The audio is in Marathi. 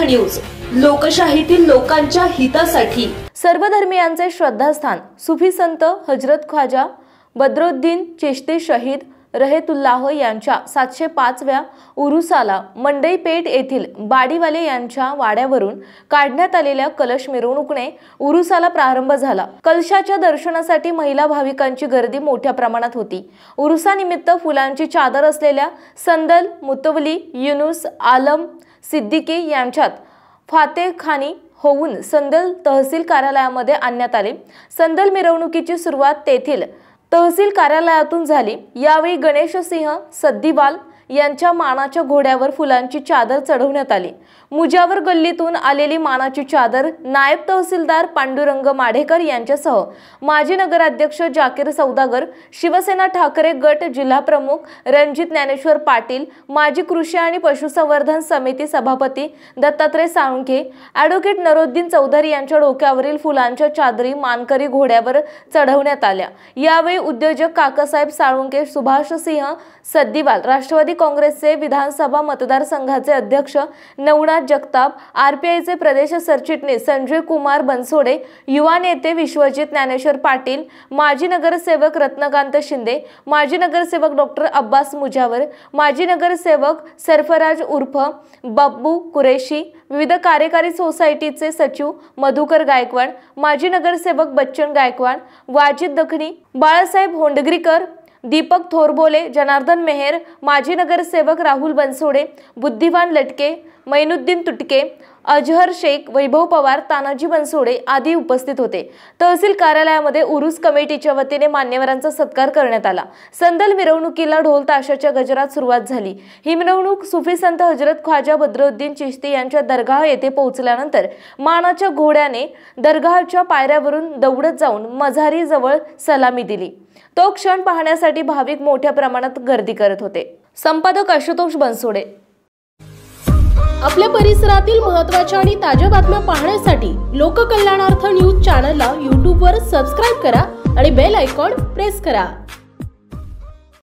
न्यूज, लोकशाहीतील लोकांच्या हितासाठी। सर्वधर्मियांचे श्रद्धास्थान सुफी संत हजरत ख्वाजा बद्रुद्दीन चिश्ती शहीद रहेतुल्लाह यांच्या 705व्या उरुसाला मंडई पेठ येथील बाडीवाले यांच्या वाड्यावरून काढण्यात आलेल्या कलश मिरवणुकीने उरुसाला प्रारंभ झाला। कलशाच्या दर्शनासाठी महिला भाविकांची गर्दी मोठ्या प्रमाणात होती। उरुसानिमित्त फुलांची चादर असलेल्या संदल मुतवली युनुस आलम सिद्दीकी यांच्यात फातेखानी होऊन संदल तहसील कार्यालयामध्ये आणण्यात आले। संदल मिरवणुकीची सुरुवात तेथील तहसील कार्यालयातून झाली। यावेळी गणेश सिंह सद्दीवाल यांच्या मानाच्या घोड्यावर फुलांची चादर चढवण्यात आली। मुजावर गल्लीतून आलेली मानाची चादर नायब तहसीलदार पांडुरंग माढेकर यांच्यासह माजी नगराध्यक्ष जाकीर सौदागर, शिवसेना ठाकरे गट जिल्हा प्रमुख रणजित ज्ञानेश्वर पाटील, माजी कृषी आणि पशुसंवर्धन समिती सभापती दत्तात्रय साळुंखे, ॲडव्होकेट नरोद्दीन चौधरी यांच्या डोक्यावरील फुलांच्या चादरी मानकरी घोड्यावर चढवण्यात आल्या। यावेळी उद्योजक काकासाहेब साळुंखे, सुभाष सिंह सद्दीवाल, राष्ट्रवादी काँग्रेसचे विधानसभा मतदारसंघाचे अध्यक्ष नवनाथ जगताप, आरपीआयचे प्रदेश सरचिटणीस संजय कुमार बनसोडे, युवा नेते विश्वजित ज्ञानेश्वर पाटील, माजी नगरसेवक रत्नकांत शिंदे, माजी नगरसेवक डॉक्टर अब्बास मुजावर, माजी नगरसेवक सरफराज उर्फ बाब्बू कुरेशी, विविध कार्यकारी सोसायटीचे सचिव मधुकर गायकवाड, माजी नगरसेवक बच्चन गायकवाड, वाजिद दखनी, बाळासाहेब होंडगरीकर, दीपक थोरबोले, जनार्दन मेहर, माजी नगरसेवक राहुल बनसोडे, बुद्धिवान लटके, मैनुद्दीन तुटके, अजहर शेख, वैभव पवार, तानाजी बनसोडे आदी उपस्थित होते। तहसील कार्यालयामध्ये उरूस कमिटीच्या वतीने मान्यवरांचा सत्कार करण्यात आला। संदल मिरवणुकीला ढोल ताशाच्या गजरात सुरुवात झाली। ही मिरवणूक सुफी संत हजरत ख्वाजा बद्रुद्दीन चिश्ती यांच्या दरगाह येथे पोहोचल्यानंतर मानाच्या घोड्याने दरगाहच्या पायऱ्यावरून दौडत जाऊन मझारी जवळ सलामी दिली। तो क्षण पाहण्यासाठी भाविक मोठ्या प्रमाणात गर्दी करत होते। संपादक आशुतोष बनसोडे। आपल्या परिसरातील महत्त्वाच्या आणि ताज्या बातम्या पाहण्यासाठी लोककल्याणार्थ न्यूज चॅनलला YouTube वर सबस्क्राइब करा आणि बेल आयकॉन प्रेस करा।